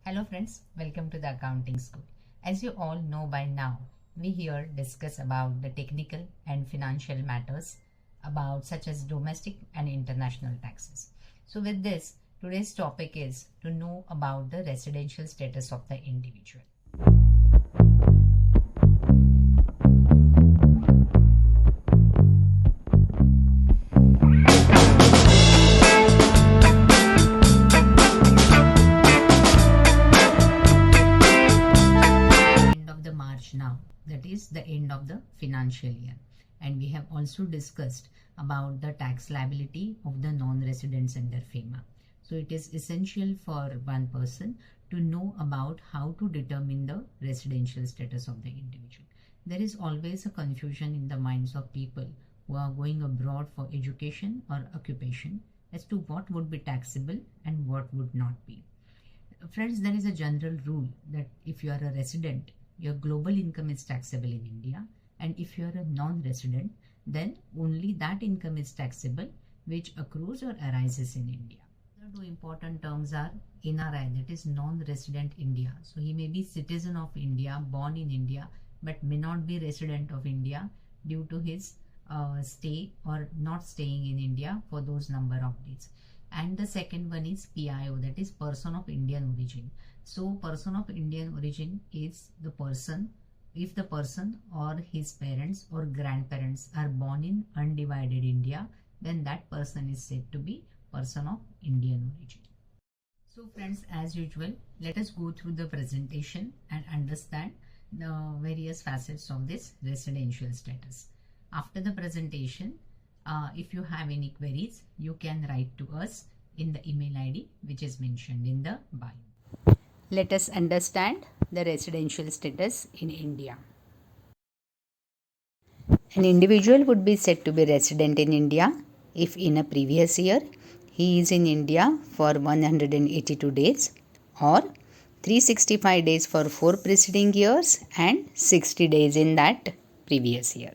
Hello friends, welcome to the accounting school. As you all know by now, we here discuss about the technical and financial matters about such as domestic and international taxes. So with this, today's topic is to know about the residential status of the individual. Now, that is the end of the financial year, and we have also discussed about the tax liability of the non-residents under FEMA. So it is essential for one person to know about how to determine the residential status of the individual. There is always a confusion in the minds of people who are going abroad for education or occupation as to what would be taxable and what would not be. Friends, there is a general rule that if you are a resident, your global income is taxable in India, and if you are a non-resident, then only that income is taxable which accrues or arises in India. The two important terms are NRI, that is non-resident India. So he may be citizen of India, born in India, but may not be resident of India due to his stay or not staying in India for those number of days. And the second one is PIO, that is person of Indian origin. So person of Indian origin is the person, if the person or his parents or grandparents are born in undivided India, then that person is said to be person of Indian origin. So friends, as usual, let us go through the presentation and understand the various facets of this residential status. After the presentation, if you have any queries, you can write to us in the email ID which is mentioned in the bio. Let us understand the residential status in India. An individual would be said to be resident in India if in a previous year he is in India for 182 days or 365 days for 4 preceding years and 60 days in that previous year.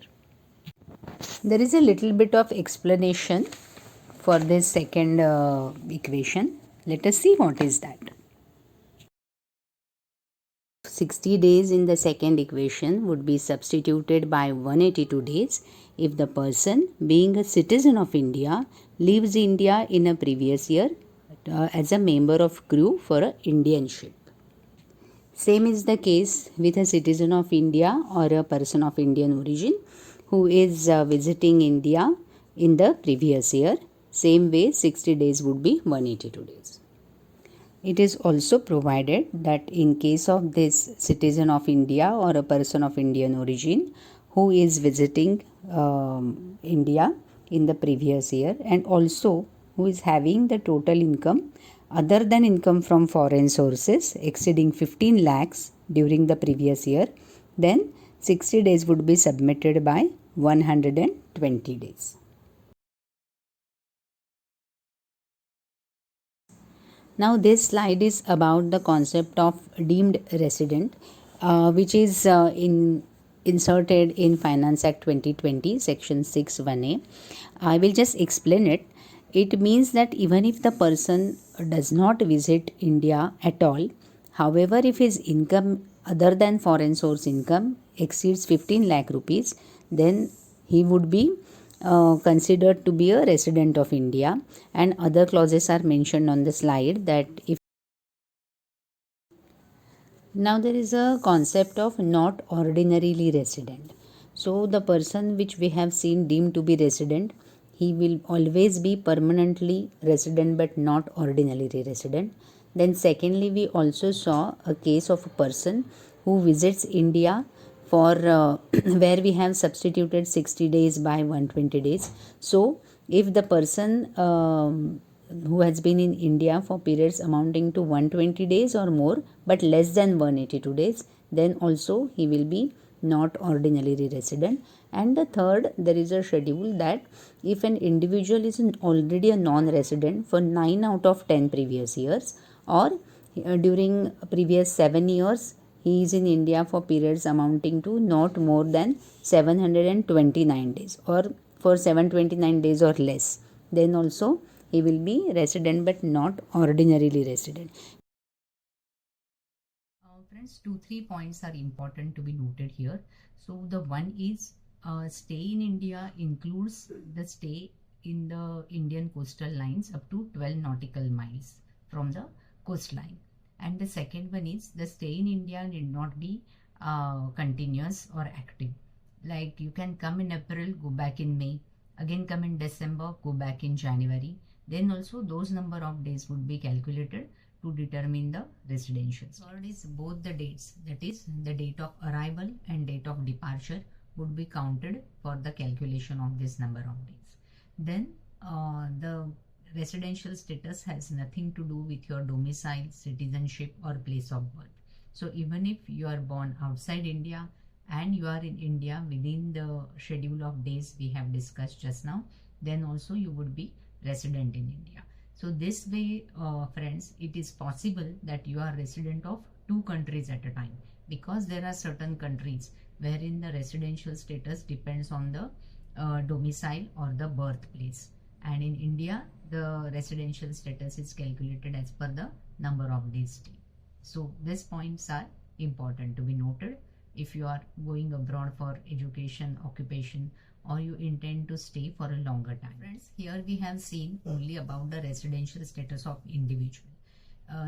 There is a little bit of explanation for this second equation. Let us see what is that. 60 days in the second equation would be substituted by 182 days if the person, being a citizen of India, leaves India in a previous year as a member of crew for an Indian ship. Same is the case with a citizen of India or a person of Indian origin who is visiting India in the previous year. Same way, 60 days would be 182 days. It is also provided that in case of this citizen of India or a person of Indian origin who is visiting India in the previous year and also who is having the total income other than income from foreign sources exceeding 15 lakhs during the previous year, then 60 days would be submitted by 120 days. Now this slide is about the concept of deemed resident which is inserted in Finance Act 2020 section 6(1)(a). I will just explain it. It means that even if the person does not visit India at all, however, if his income other than foreign source income exceeds 15 lakh rupees, then he would be considered to be a resident of India, and other clauses are mentioned on the slide that if. Now there is a concept of not ordinarily resident. So the person which we have seen deemed to be resident, he will always be permanently resident but not ordinarily resident. Then secondly, we also saw a case of a person who visits India for where we have substituted 60 days by 120 days. So if the person who has been in India for periods amounting to 120 days or more but less than 182 days, then also he will be not ordinarily resident. And the third, there is a schedule that if an individual is already a non-resident for 9 out of 10 previous years or during previous 7 years he is in India for periods amounting to not more than 729 days or for 729 days or less, then also he will be resident but not ordinarily resident. Friends, 2-3 points are important to be noted here. So the one is stay in India includes the stay in the Indian coastal lines up to 12 nautical miles from the coastline. And the second one is the stay in India need not be continuous or active. Like you can come in April, go back in May, again come in December, go back in January. Then also those number of days would be calculated to determine the residential. Third is both the dates, that is the date of arrival and date of departure would be counted for the calculation of this number of days. Then the residential status has nothing to do with your domicile, citizenship or place of birth. So even if you are born outside India and you are in India within the schedule of days we have discussed just now, then also you would be resident in India. So this way, friends, it is possible that you are resident of 2 countries at a time, because there are certain countries wherein the residential status depends on the domicile or the birthplace. And in India, the residential status is calculated as per the number of days stay. So these points are important to be noted if you are going abroad for education, occupation, or you intend to stay for a longer time. Friends, here we have seen only about the residential status of individual.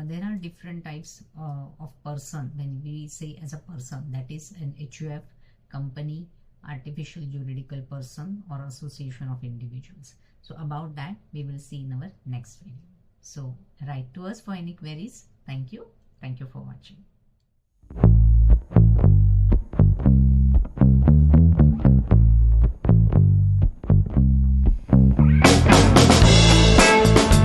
There are different types of person. When we say as a person, that is an HUF, company, artificial juridical person or association of individuals. So about that we will see in our next video. So write to us for any queries. Thank you. Thank you for watching.